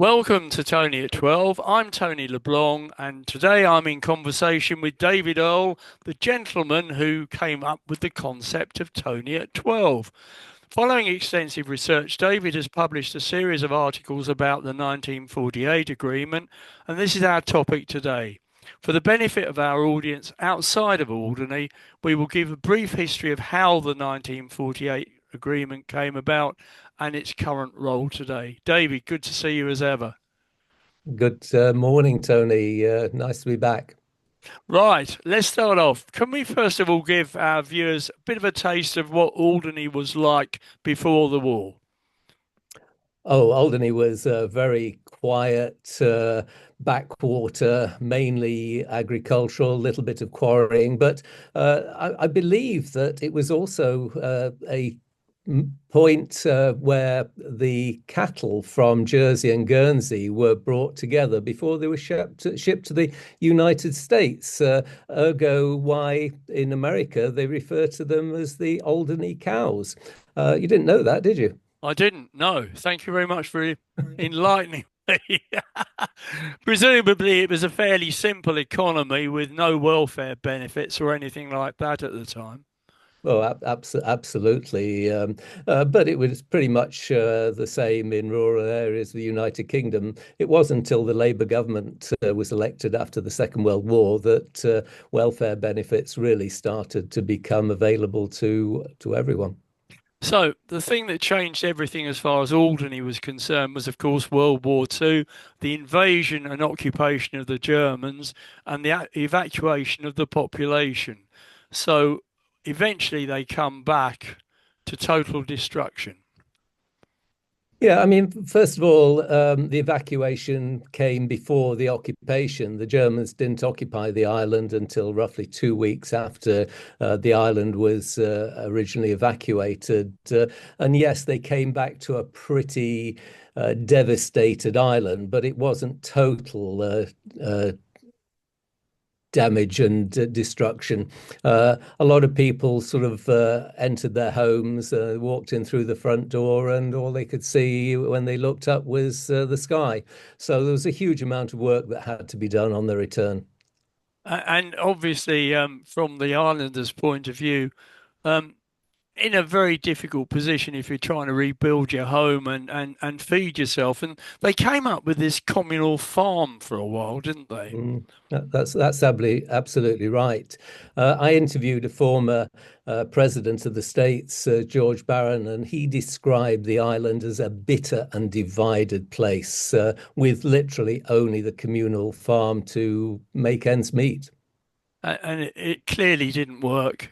Welcome to Tony at 12. I'm Tony LeBlanc, and today I'm in conversation with David Earl, the gentleman who came up with the concept of Tony at 12. Following extensive research, David has published a series of articles about the 1948 agreement, and this is our topic today. For the benefit of our audience outside of Alderney, we will give a brief history of how the 1948 agreement came about and its current role today. David, good to see you as ever. Good morning, Tony. Nice to be back. Right, let's start off. Can we first of all give our viewers a bit of a taste of what Alderney was like before the war? Oh, Alderney was a very quiet backwater, mainly agricultural, little bit of quarrying, but I believe that it was also a point where the cattle from Jersey and Guernsey were brought together before they were shipped to the United States. Ergo, why in America they refer to them as the Alderney cows. You didn't know that, did you? I didn't know. Thank you very much for enlightening me. Presumably, it was a fairly simple economy with no welfare benefits or anything like that at the time. Oh, absolutely. But it was pretty much the same in rural areas of the United Kingdom. It wasn't until the Labour government was elected after the Second World War that welfare benefits really started to become available to everyone. So, the thing that changed everything as far as Alderney was concerned was, of course, World War II, the invasion and occupation of the Germans, and the evacuation of the population. So, eventually, they come back to total destruction. Yeah, I mean, first of all, the evacuation came before the occupation. The Germans didn't occupy the island until roughly 2 weeks after the island was originally evacuated. And yes, they came back to a pretty devastated island, but it wasn't total damage and destruction. A lot of people sort of entered their homes, walked in through the front door, and all they could see when they looked up was the sky. So there was a huge amount of work that had to be done on the return. And obviously, from the islanders' point of view, um, in a very difficult position if you're trying to rebuild your home and feed yourself. And they came up with this communal farm for a while, didn't they? That's absolutely right. I interviewed a former president of the States, George Barron, and he described the island as a bitter and divided place, with literally only the communal farm to make ends meet. And it clearly didn't work,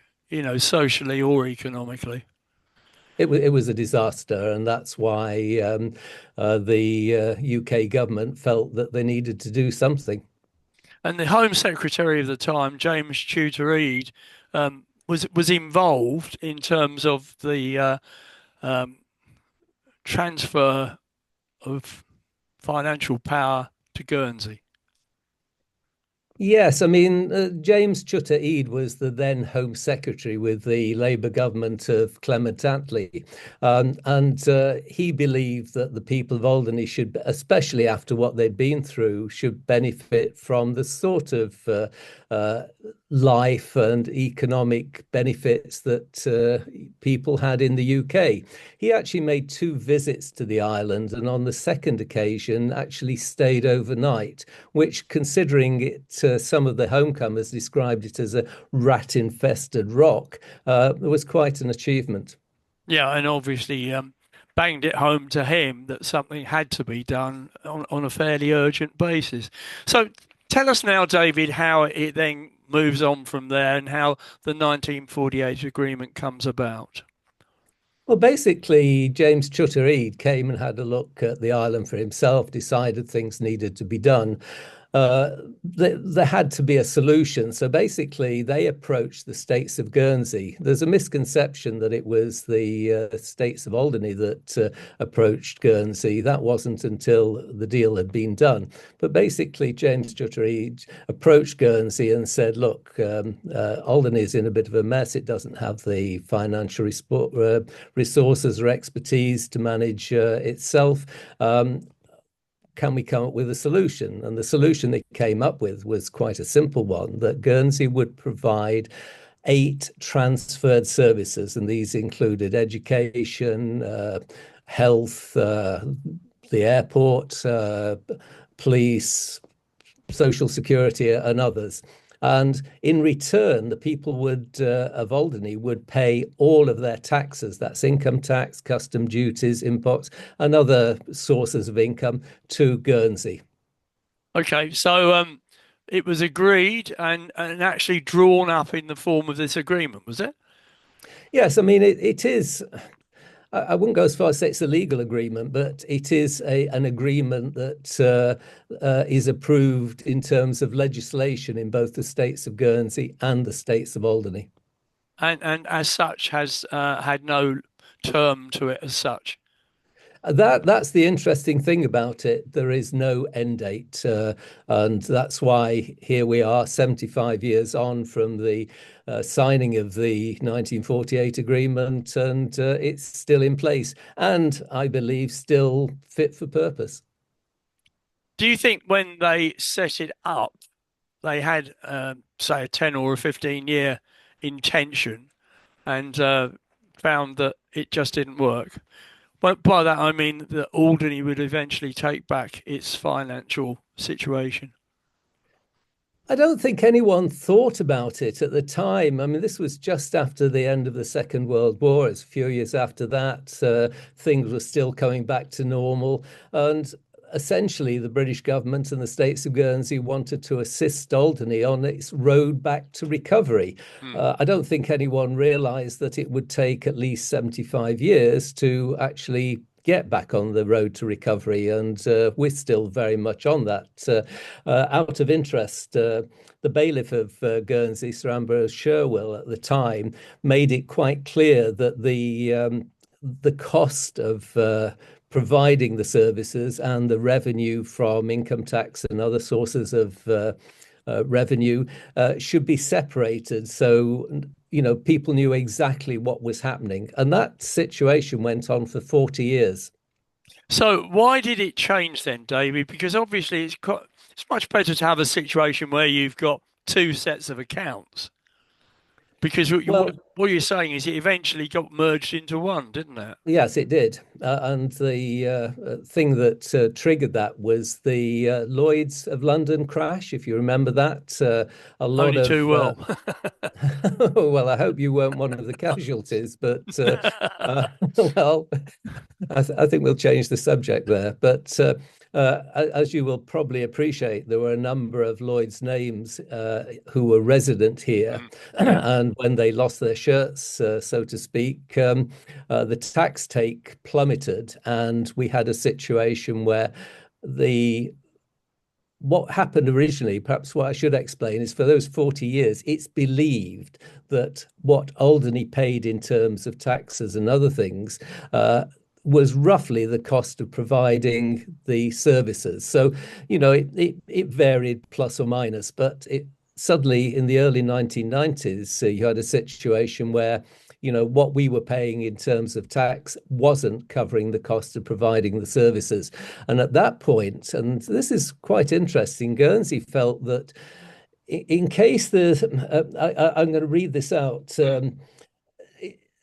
socially or economically. It was a disaster, and that's why the UK government felt that they needed to do something. And the Home Secretary of the time, James Tudor Reid, was involved in terms of the um, transfer of financial power to Guernsey. Yes, I mean, James Chutter Eade was the then Home Secretary with the Labour government of Clement Attlee. And he believed that the people of Alderney should, especially after what they'd been through, should benefit from the sort of uh, life and economic benefits that people had in the UK. He actually made two visits to the island, and on the second occasion actually stayed overnight, which, considering it, some of the homecomers described it as a rat-infested rock, was quite an achievement. Yeah, and obviously banged it home to him that something had to be done on a fairly urgent basis. So tell us now, David, how it then moves on from there and how the 1948 agreement comes about. Well, basically, James Chutter Eade came and had a look at the island for himself, decided things needed to be done. There had to be a solution. So basically, they approached the states of Guernsey. There's a misconception that it was the states of Alderney that approached Guernsey. That wasn't until the deal had been done. But basically, James Chutter Eade approached Guernsey and said, look, Alderney is in a bit of a mess. It doesn't have the financial resources or expertise to manage itself. can we come up with a solution? And the solution they came up with was quite a simple one, that Guernsey would provide 8 transferred services, and these included education, health, the airport, police, social security, and others. And in return, the people of Alderney would pay all of their taxes. That's income tax, custom duties, imports, and other sources of income to Guernsey. Okay, so it was agreed and actually drawn up in the form of this agreement, was it? Yes, I mean it is. I wouldn't go as far as say it's a legal agreement, but it is an agreement that is approved in terms of legislation in both the states of Guernsey and the states of Alderney. And as such has had no term to it as such. That's the interesting thing about it. There is no end date, and that's why here we are, 75 years on from the signing of the 1948 agreement, and it's still in place, and I believe still fit for purpose. Do you think when they set it up, they had, say, a 10 or a 15-year intention and found that it just didn't work? But by that, I mean that Alderney would eventually take back its financial situation. I don't think anyone thought about it at the time. I mean, this was just after the end of the Second World War. It's a few years after that. Things were still coming back to normal. And essentially, the British government and the states of Guernsey wanted to assist Alderney on its road back to recovery. Hmm. I don't think anyone realized that it would take at least 75 years to actually get back on the road to recovery. And we're still very much on that. Out of interest, the bailiff of Guernsey, Sir Ambrose Sherwell, at the time, made it quite clear that the cost of providing the services and the revenue from income tax and other sources of revenue should be separated. So, people knew exactly what was happening. And that situation went on for 40 years. So why did it change then, David? Because obviously it's much better to have a situation where you've got two sets of accounts. Because Well, what you're saying is it eventually got merged into one, didn't it? yes, it did. And the thing that triggered that was the Lloyd's of London crash, if you remember that. A lot Only too of, well. well, I hope you weren't one of the casualties, but well, I think we'll change the subject there. But as you will probably appreciate, there were a number of Lloyd's names who were resident here. Mm. And when they lost their shirts, so to speak, the tax take plummeted. And we had a situation where the what happened originally, perhaps what I should explain, is for those 40 years, it's believed that what Alderney paid in terms of taxes and other things was roughly the cost of providing the services. So, it varied plus or minus, but it suddenly in the early 1990s, you had a situation where what we were paying in terms of tax wasn't covering the cost of providing the services. And at that point, and this is quite interesting, Guernsey felt that in case I'm going to read this out,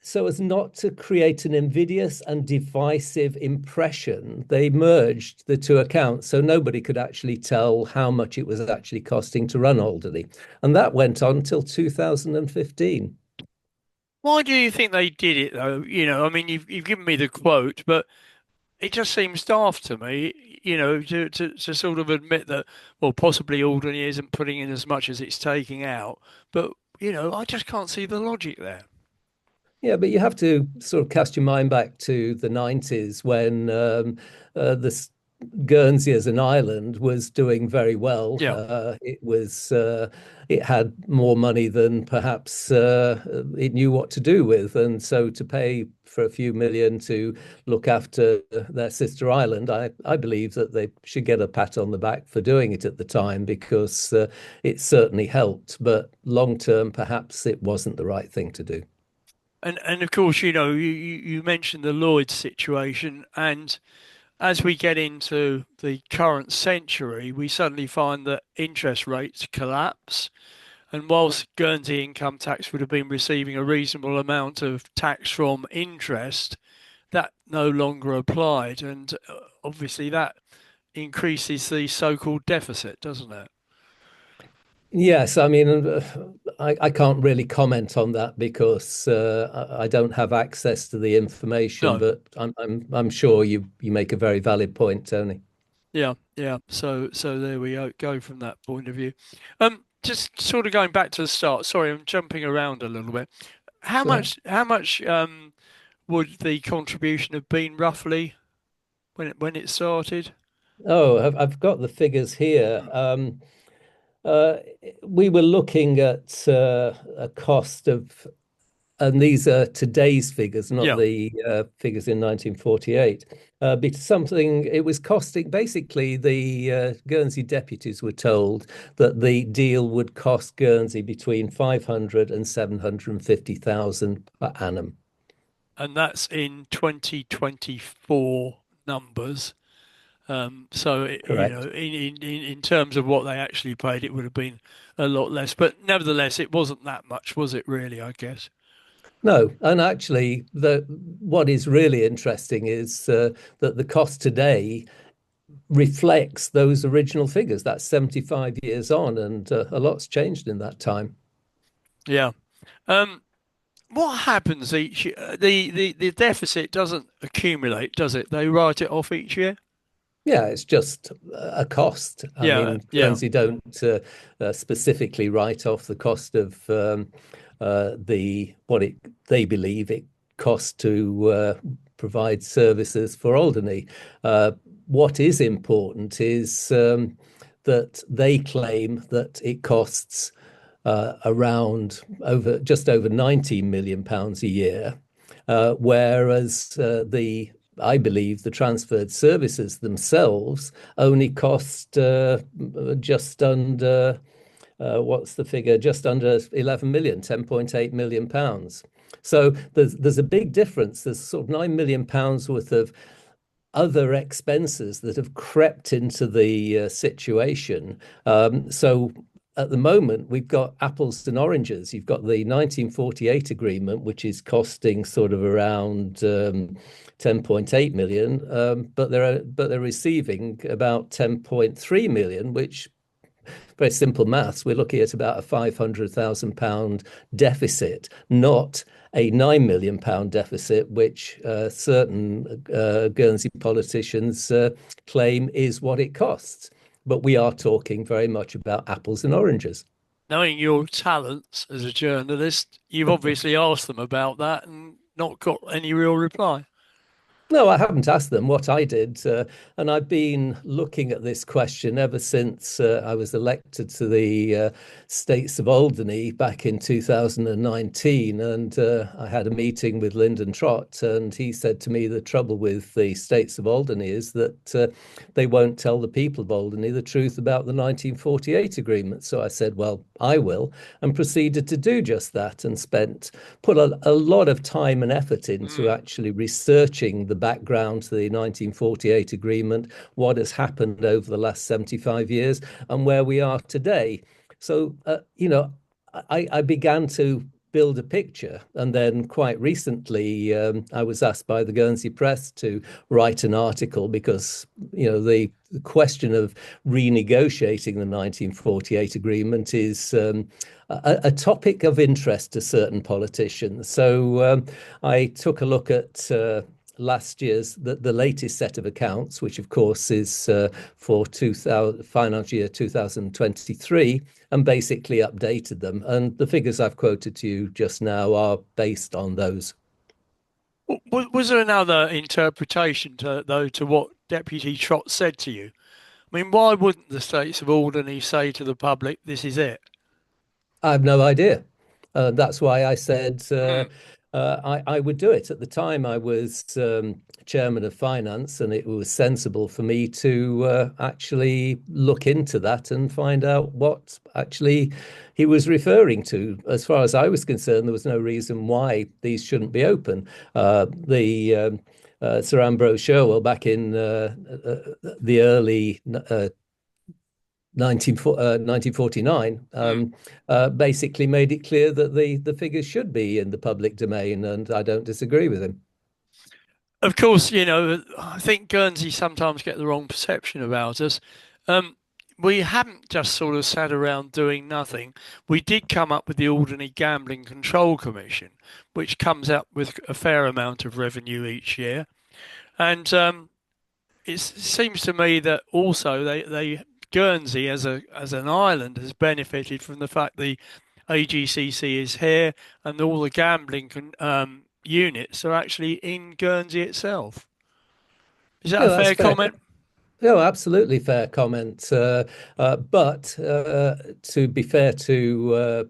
so as not to create an invidious and divisive impression, they merged the two accounts so nobody could actually tell how much it was actually costing to run Alderney. And that went on till 2015. Why do you think they did it though? I mean, you've given me the quote, but it just seems daft to me, to sort of admit that, well, possibly Alderney isn't putting in as much as it's taking out. But, I just can't see the logic there. Yeah, but you have to sort of cast your mind back to the 90s when the Guernsey as an island was doing very well. Yeah. It had more money than perhaps it knew what to do with, and so to pay for a few million to look after their sister island, I believe that they should get a pat on the back for doing it at the time because it certainly helped. But long term, perhaps it wasn't the right thing to do. And of course, you mentioned the Lloyd situation, and as we get into the current century, we suddenly find that interest rates collapse. And whilst Guernsey income tax would have been receiving a reasonable amount of tax from interest, that no longer applied. And obviously, that increases the so called deficit, doesn't it? Yes, I mean, I can't really comment on that because I don't have access to the information, No. but I'm sure you make a very valid point, Tony. Yeah, yeah. So there we go from that point of view. Just sort of going back to the start. Sorry, I'm jumping around a little bit. How So, much would the contribution have been roughly when it started? oh, I've got the figures here. Uh, we were looking at a cost of, and these are today's figures, not Yeah, the figures in 1948. Something it was costing. Basically, the Guernsey deputies were told that the deal would cost Guernsey between 500 and 750,000 per annum. and that's in 2024 numbers. Correct. In terms of what they actually paid, it would have been a lot less. But nevertheless, it wasn't that much, was it really, I guess? No, and actually, the what is really interesting is that the cost today reflects those original figures. That's 75 years on, and a lot's changed in that time. Yeah. Um, what happens each year? The deficit doesn't accumulate, does it? They write it off each year? Yeah, it's just a cost. I Yeah, mean, yeah. Guernsey don't specifically write off the cost of the what it they believe it costs to provide services for Alderney. Uh, what is important is that they claim that it costs around over just over 19 million pounds a year, whereas the I believe the transferred services themselves only cost just under what's the figure? Just under 11 million, 10.8 million pounds. So there's a big difference. There's sort of 9 million pounds worth of other expenses that have crept into the situation. So at the moment, we've got apples and oranges. You've got the 1948 agreement, which is costing sort of around 10.8 million, but they're receiving about 10.3 million, which very simple maths, we're looking at about a £500,000 deficit, not a £9 million deficit, which certain Guernsey politicians claim is what it costs. But we are talking very much about apples and oranges. Knowing your talents as a journalist, you've obviously asked them about that and not got any real reply. No, I haven't asked them what I did. And I've been looking at this question ever since I was elected to the States of Alderney back in 2019. And I had a meeting with Lyndon Trott, and he said to me the trouble with the States of Alderney is that they won't tell the people of Alderney the truth about the 1948 agreement. So I said, well, I will, and proceeded to do just that and put a lot of time and effort into Mm. actually researching the background to the 1948 agreement, what has happened over the last 75 years, and where we are today. So, I began to build a picture. And then quite recently, I was asked by the Guernsey Press to write an article because, the question of renegotiating the 1948 agreement is a topic of interest to certain politicians. So I took a look at last year's the latest set of accounts, which of course is for 2000 financial year 2023, and basically updated them. And the figures I've quoted to you just now are based on those. Was there another interpretation to what Deputy Trott said to you? I mean, why wouldn't the States of Alderney say to the public, this is it? I have no idea. That's why I said Mm. I would do it. At the time, I was chairman of finance, and it was sensible for me to actually look into that and find out what actually he was referring to. As far as I was concerned, there was no reason why these shouldn't be open. The Sir Ambrose Sherwell back in the early 1949, Mm. basically made it clear that the figures should be in the public domain, and I don't disagree with him. Of course, I think Guernsey sometimes get the wrong perception about us. Um, we haven't just sort of sat around doing nothing. We did come up with the Alderney Gambling Control Commission, which comes up with a fair amount of revenue each year. And it seems to me that also they Guernsey as an island has benefited from the fact the AGCC is here and all the gambling units are actually in Guernsey itself. Is that a Yeah, that's fair fair. comment? Oh, absolutely fair comment. But to be fair to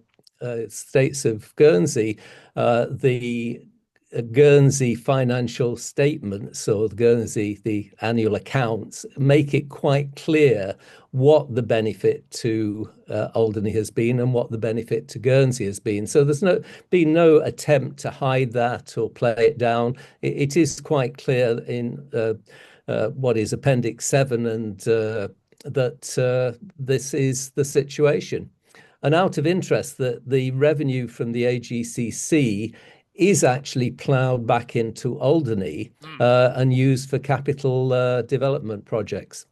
states of Guernsey, the Guernsey financial statements or the annual accounts make it quite clear what the benefit to Alderney has been and what the benefit to Guernsey has been. So there's been no attempt to hide that or play it down. It is quite clear in what is Appendix 7 and that this is the situation. And out of interest, that the revenue from the AGCC is actually ploughed back into Alderney Mm. and used for capital development projects.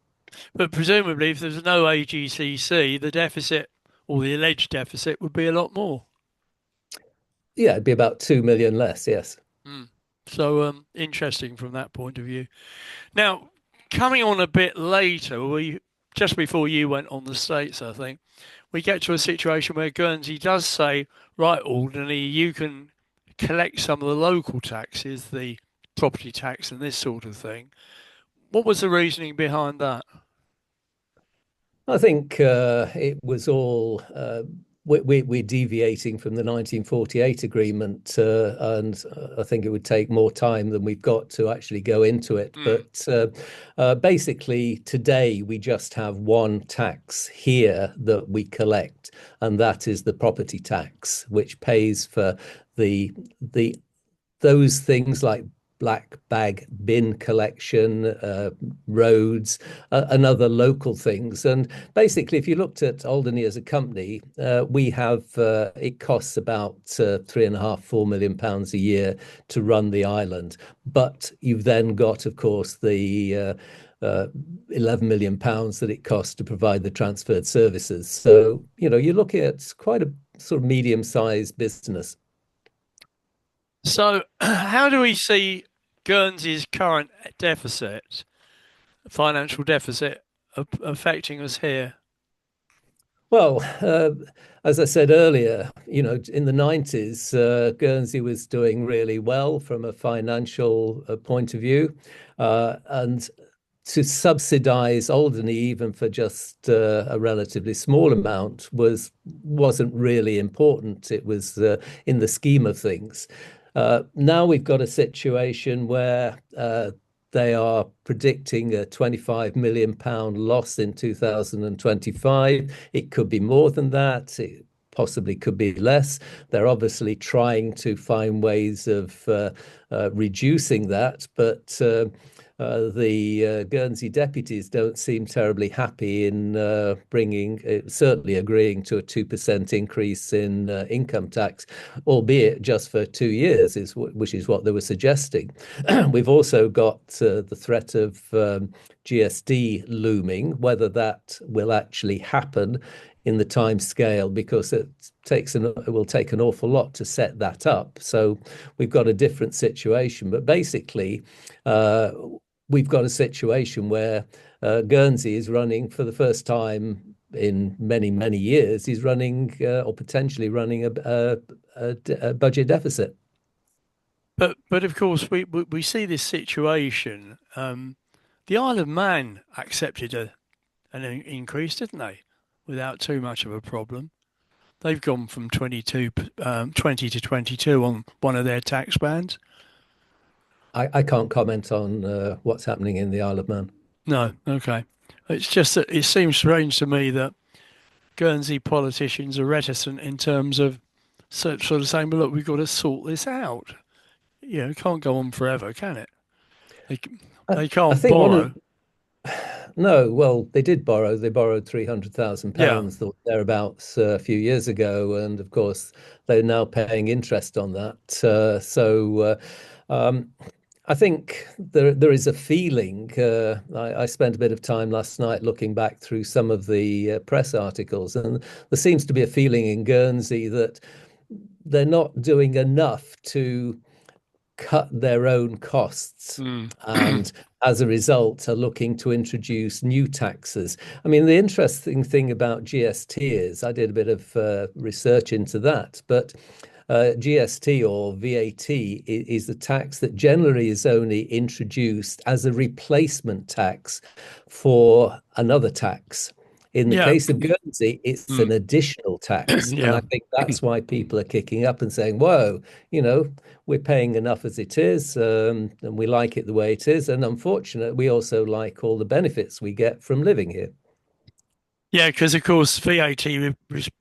But presumably, if there's no AGCC, the deficit or the alleged deficit would be a lot more. Yeah, it'd be about 2 million less, yes. Mm. So interesting from that point of view. Now, coming on a bit later, we just before you went on the States, I think, we get to a situation where Guernsey does say, right, Alderney, you can collect some of the local taxes, the property tax and this sort of thing. What was the reasoning behind that? I think it was all we're deviating from the 1948 agreement, and I think it would take more time than we've got to actually go into it. Mm. But basically, today we just have one tax here that we collect, and that is the property tax, which pays for the those things like black bag bin collection, roads, and other local things. And basically, if you looked at Alderney as a company, we have it costs about £3.5, £4 million a year to run the island. But you've then got, of course, the £11 million that it costs to provide the transferred services. So, you're looking at quite a sort of medium-sized business. So, how do we see Guernsey's current deficit, financial deficit, affecting us here? Well, as I said earlier, in the 90s, Guernsey was doing really well from a financial point of view. And to subsidize Alderney, even for just a relatively small amount, wasn't really important. It was in the scheme of things. Now we've got a situation where they are predicting a £25 million loss in 2025. It could be more than that. It possibly could be less. They're obviously trying to find ways of reducing that, but the Guernsey deputies don't seem terribly happy in certainly agreeing to a 2% increase in income tax, albeit just for 2 years, which is what they were suggesting. We've also got the threat of GSD looming, whether that will actually happen in the time scale, because it will take an awful lot to set that up. So we've got a different situation. But basically, we've got a situation where Guernsey is running for the first time in many, many years. He's running or potentially running a budget deficit. But of course, we see this situation. The Isle of Man accepted an increase, didn't they? Without too much of a problem. They've gone from 20 to 22 on one of their tax bands. I can't comment on what's happening in the Isle of Man. No, okay. It's just that it seems strange to me that Guernsey politicians are reticent in terms of sort of saying, well, look, we've got to sort this out. It can't go on forever, can it? They I, they I can't think one of borrow. no, well, they did borrow. They borrowed Yeah, £300,000 thereabouts a few years ago, and of course they're now paying interest on that. Um, I think there is a feeling. I spent a bit of time last night looking back through some of the press articles, and there seems to be a feeling in Guernsey that they're not doing enough to cut their own costs, mm. and as a result are looking to introduce new taxes. I mean, the interesting thing about GST is I did a bit of research into that, but GST or VAT is a tax that generally is only introduced as a replacement tax for another tax. In the Yeah, case of Guernsey, it's mm. an additional tax. And Yeah. I think that's why people are kicking up and saying, whoa, you know, we're paying enough as it is, and we like it the way it is. And unfortunately, we also like all the benefits we get from living here. Yeah, because of course VAT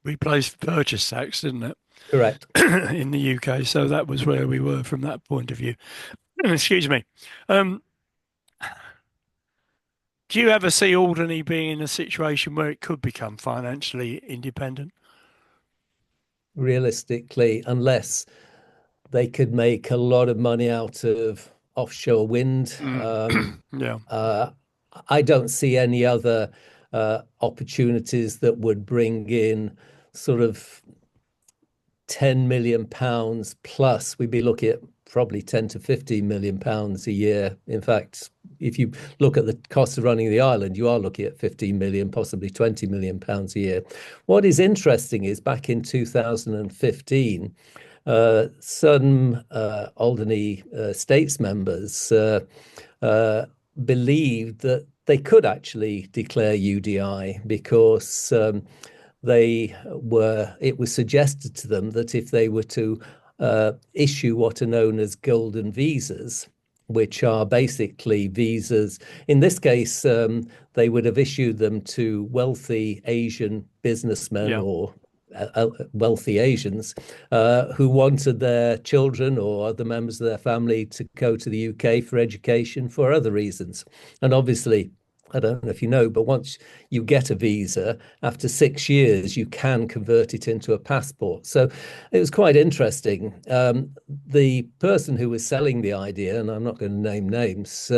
replaced purchase tax, didn't it, Correct. in the UK? So that was where we were from that point of view. Excuse me. Um, do you ever see Alderney being in a situation where it could become financially independent? Realistically, unless they could make a lot of money out of offshore wind. Mm. Yeah, Uh, I don't see any other opportunities that would bring in sort of £10 million plus. We'd be looking at probably 10 to £15 million a year. In fact, if you look at the cost of running the island, you are looking at 15 million, possibly £20 million a year. What is interesting is back in 2015, some Alderney States members uh, believed that they could actually declare UDI because it was suggested to them that if they were to issue what are known as golden visas, which are basically visas. In this case, they would have issued them to wealthy Asian businessmen yeah, or wealthy Asians who wanted their children or other members of their family to go to the UK for education for other reasons. And obviously, I don't know if you know, but once you get a visa, after 6 years, you can convert it into a passport. So it was quite interesting. The person who was selling the idea, and I'm not going to name names,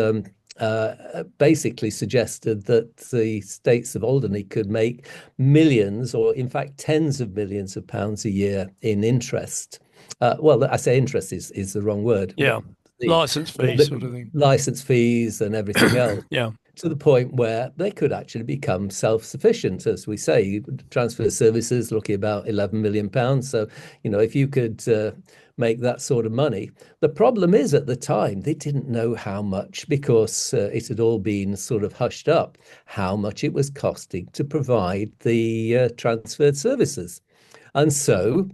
basically suggested that the states of Alderney could make millions, or in fact, tens of millions of pounds a year in interest. Well, I say interest is the wrong word. yeah. The, License fee the sort of thing. license fees and everything else Yeah, to the point where they could actually become self-sufficient. As we say, transfer services looking about £11 million. So, if you could make that sort of money. The problem is at the time, they didn't know how much because it had all been sort of hushed up, how much it was costing to provide the transferred services. And so,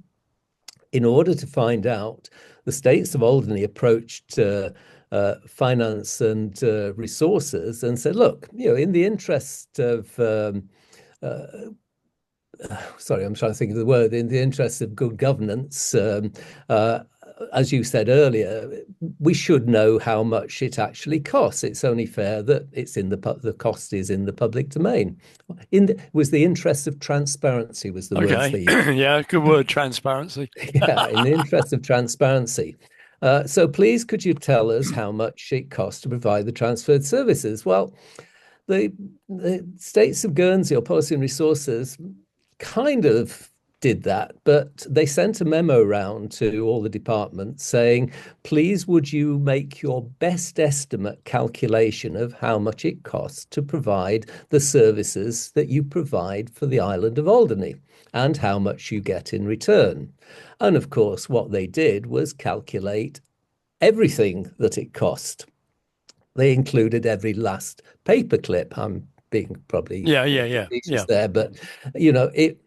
in order to find out, the states of Alderney approached finance and resources and said, look, in the interest of, uh, sorry, I'm trying to think of the word, in the interest of good governance, as you said earlier, we should know how much it actually costs. It's only fair that the cost is in the public domain. Was the interest of transparency was the words okay. they used. Yeah, good word, transparency. Yeah, in the interest of transparency. So please, could you tell us how much it costs to provide the transferred services? Well, the, the states of Guernsey or Policy and Resources kind of did that, but they sent a memo round to all the departments saying, please, would you make your best estimate calculation of how much it costs to provide the services that you provide for the island of Alderney and how much you get in return. And of course, what they did was calculate everything that it cost. They included every last paperclip. I'm being probably Yeah, yeah, yeah, facetious yeah. there, but it.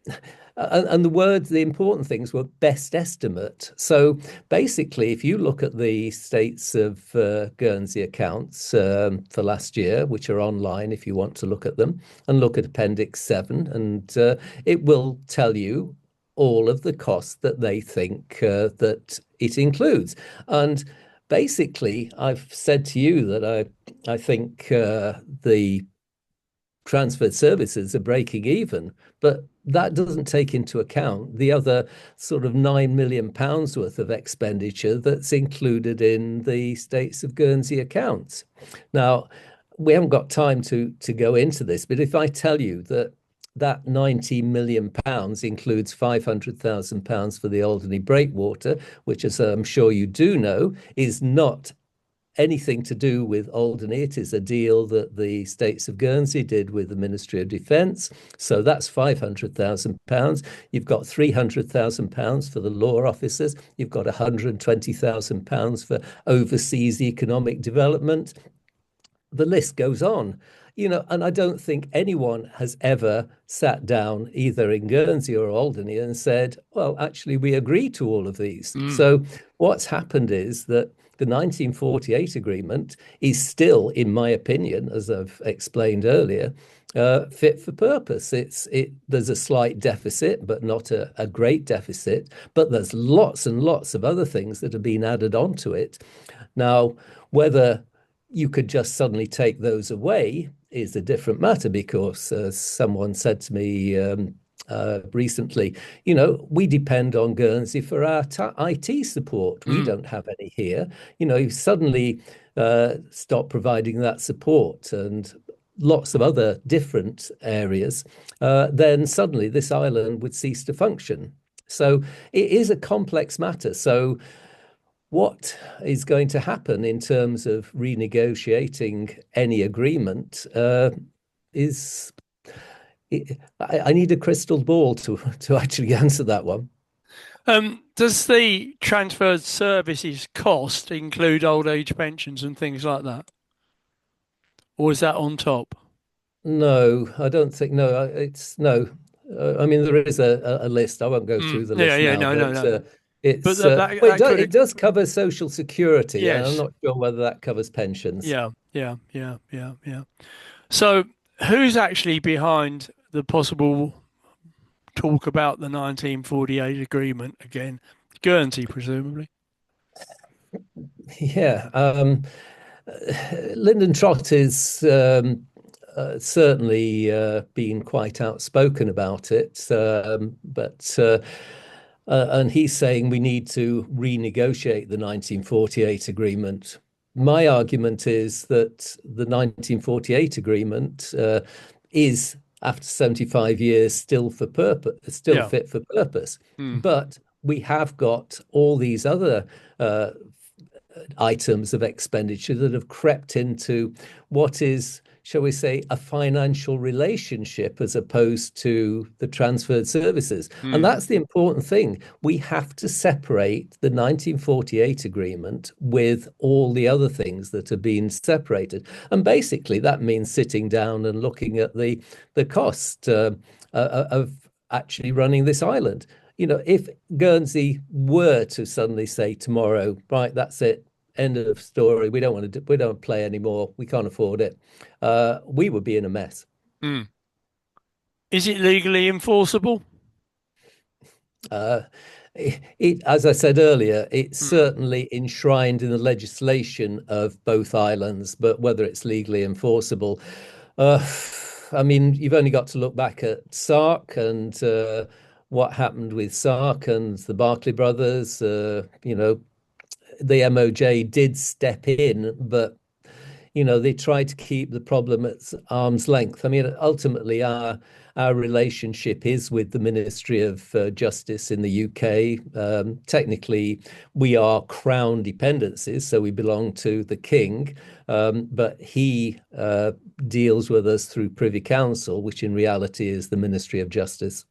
And the important things were best estimate. So basically, if you look at the states of Guernsey accounts for last year, which are online if you want to look at them, and look at Appendix 7, and it will tell you all of the costs that they think that it includes. And basically, I've said to you that I think the transferred services are breaking even, but that doesn't take into account the other sort of £9 million worth of expenditure that's included in the states of Guernsey accounts. Now, we haven't got time to go into this, but if I tell you that that £90 million includes £500,000 for the Alderney breakwater, which, as I'm sure you do know, is not anything to do with Alderney. It is a deal that the states of Guernsey did with the Ministry of Defence. So that's £500,000. You've got £300,000 for the law officers. You've got £120,000 for overseas economic development. The list goes on. And I don't think anyone has ever sat down either in Guernsey or Alderney and said, well, actually, we agree to all of these. Mm. So what's happened is that the 1948 agreement is still, in my opinion, as I've explained earlier, fit for purpose. There's a slight deficit, but not a great deficit. But there's lots and lots of other things that have been added onto it. Now, whether you could just suddenly take those away is a different matter because, as someone said to me recently, we depend on Guernsey for our IT support. We Mm. don't have any here. You suddenly stop providing that support and lots of other different areas, then suddenly this island would cease to function. So it is a complex matter. So what is going to happen in terms of renegotiating any agreement is I need a crystal ball to actually answer that one. Does the transferred services cost include old age pensions and things like that, or is that on top? No, I don't think. No, it's no. I mean, there is a list. I won't go through Mm. the Yeah, list yeah, now, no, no, but no. But it's that well, it that does, could, it does cover Social Security, and I'm yes, not sure whether that covers pensions. yeah, yeah, yeah, yeah, yeah. So, who's actually behind the possible talk about the 1948 agreement again? Guernsey, presumably. Yeah, Lyndon Trott is certainly been quite outspoken about it, but and he's saying we need to renegotiate the 1948 agreement. My argument is that the 1948 agreement is, after 75 years, still for purpose, still Yeah. fit for purpose. Mm. But we have got all these other items of expenditure that have crept into what is, shall we say, a financial relationship as opposed to the transferred services. And Mm. that's the important thing. We have to separate the 1948 agreement with all the other things that have been separated. And basically, that means sitting down and looking at the cost of actually running this island. If Guernsey were to suddenly say tomorrow, right, that's it, end of story, we don't play anymore, we can't afford it, we would be in a mess. Mm. Is it legally enforceable? Uh, as I said earlier, it's Mm. certainly enshrined in the legislation of both islands, but whether it's legally enforceable, uh, I mean, you've only got to look back at Sark and what happened with Sark and the Barclay brothers. The MOJ did step in, but they try to keep the problem at arm's length. I mean, ultimately, our relationship is with the Ministry of Justice in the UK. Technically, we are crown dependencies, so we belong to the King, but he deals with us through Privy Council, which in reality is the Ministry of Justice.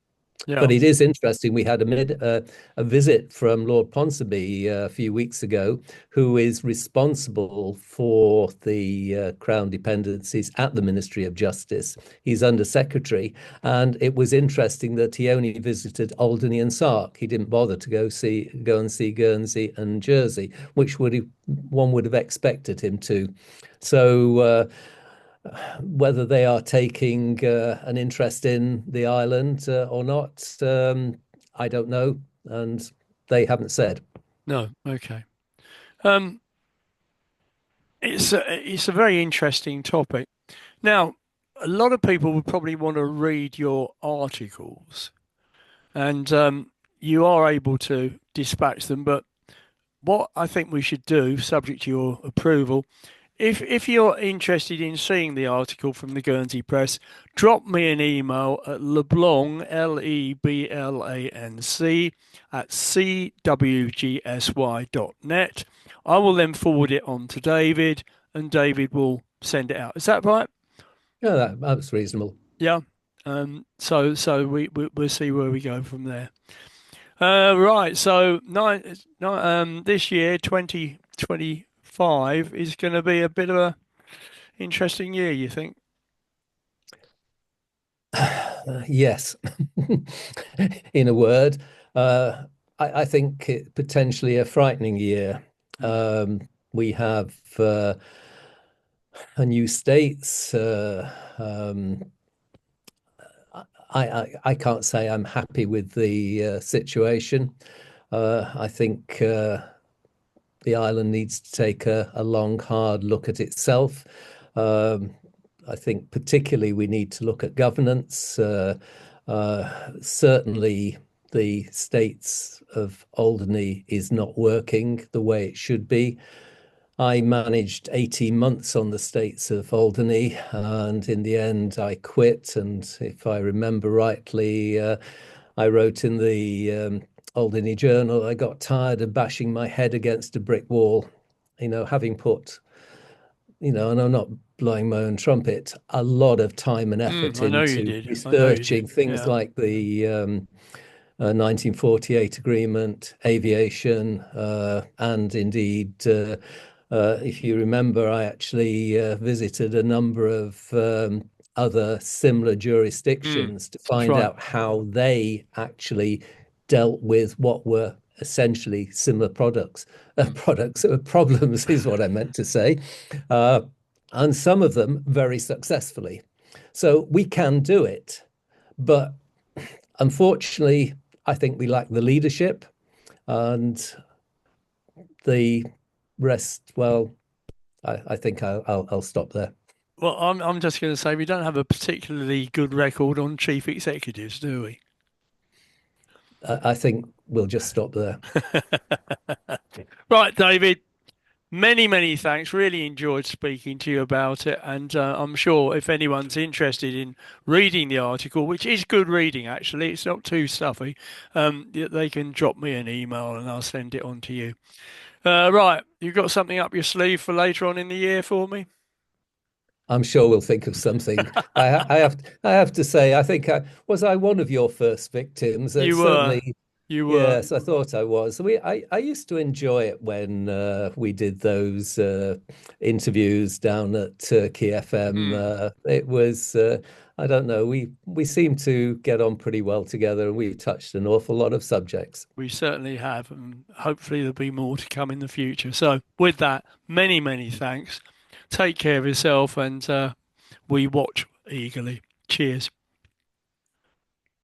Yeah. But it is interesting. We had a visit from Lord Ponsonby a few weeks ago, who is responsible for the Crown dependencies at the Ministry of Justice. He's Under Secretary, and it was interesting that he only visited Alderney and Sark. He didn't bother to go and see Guernsey and Jersey, which one would have expected him to. So. Whether they are taking an interest in the island or not, I don't know, and they haven't said. No. Okay. Um, It's a very interesting topic. Now, a lot of people would probably want to read your articles, and you are able to dispatch them. But what I think we should do, subject to your approval, if you're interested in seeing the article from the Guernsey Press, drop me an email at leblanc, Leblanc, at cwgsy.net. I will then forward it on to David, and David will send it out. Is that right? Yeah, that's reasonable. Yeah. So we'll see where we go from there. Right. So this year, 2025, is going to be a bit of a interesting year, you think? Yes, in a word, uh, I think it potentially a frightening year. Mm. We have a new states. I can't say I'm happy with the situation. I think the island needs to take a long, hard look at itself. Um, I think particularly we need to look at governance. Certainly, the states of Alderney is not working the way it should be. I managed 18 months on the states of Alderney, and in the end, I quit. And if I remember rightly, I wrote in the Alderney Journal, I got tired of bashing my head against a brick wall, having put, and I'm not blowing my own trumpet, a lot of time and effort I know you into did. I know you did. researching things Yeah. like the 1948 agreement, aviation, and indeed, if you remember, I actually visited a number of other similar jurisdictions to That's find right. out how they actually dealt with what were essentially similar problems is what I meant to say, uh, and some of them very successfully. So we can do it, but unfortunately, I think we lack the leadership and the rest. Well, I think I'll stop there. Well, I'm just going to say we don't have a particularly good record on chief executives, do we? I think we'll just stop there. Right, David. Many thanks. Really enjoyed speaking to you about it, and I'm sure if anyone's interested in reading the article, which is good reading actually, it's not too stuffy, they can drop me an email and I'll send it on to you. Right, you got something up your sleeve for later on in the year for me? I'm sure we'll think of something. I have to say, I think I one of your first victims. You were, Certainly, you were. yes, I thought I was. I used to enjoy it when we did those interviews down at Turkey FM. Hmm. It was, I don't know, we seem to get on pretty well together, and we've touched an awful lot of subjects. We certainly have, and hopefully there'll be more to come in the future. So, with that, many thanks. Take care of yourself, and we watch eagerly. Cheers.